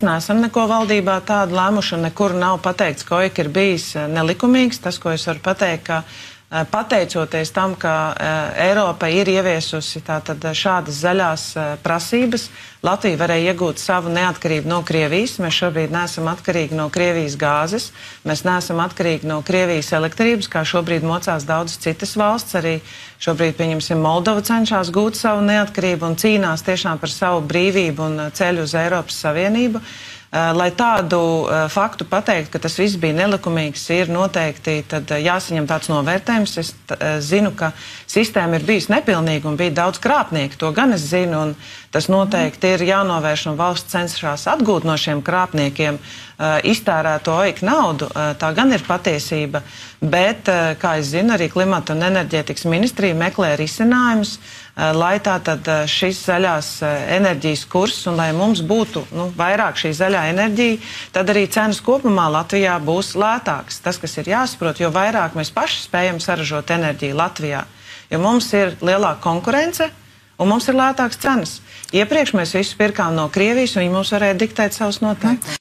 Nesam neko valdībā tādu lēmuši, un nekur nav pateikts, ka OIK ir bijis nelikumīgs. Tas, ko es varu pateikt, ka pateicoties tam, ka Eiropa ir ieviesusi tātad šādas zaļās prasības, Latvija varēja iegūt savu neatkarību no Krievijas. Mēs šobrīd neesam atkarīgi no Krievijas gāzes, mēs neesam atkarīgi no Krievijas elektrības, kā šobrīd mocās daudzas citas valsts. Arī šobrīd, pieņemsim, Moldova cenšas gūt savu neatkarību un cīnās tiešām par savu brīvību un ceļu uz Eiropas Savienību. Lai tādu faktu pateikt, ka tas viss bija nelikumīgs, ir noteikti tad jāsaņem tāds novērtējums. Es zinu, ka sistēma ir bijusi nepilnīga un bija daudz krāpnieku, to gan es zinu, un tas noteikti ir jānovērš, un valsts cenšas atgūt no šiem krāpniekiem iztērēto OIK naudu. Tā gan ir patiesība, bet, kā es zinu, arī Klimata un enerģētikas ministrija meklē risinājumus, lai tātad šis zaļās enerģijas kurs un lai mums būtu vairāk šī zaļā enerģija, tad arī cenas kopumā Latvijā būs lētākas. Tas, kas ir jāsaprot, jo vairāk mēs paši spējam saražot enerģiju Latvijā, jo mums ir lielāka konkurence un mums ir lētākas cenas. Iepriekš mēs visu pirkām no Krievijas, un viņi mums varēja diktēt savus noteikumus.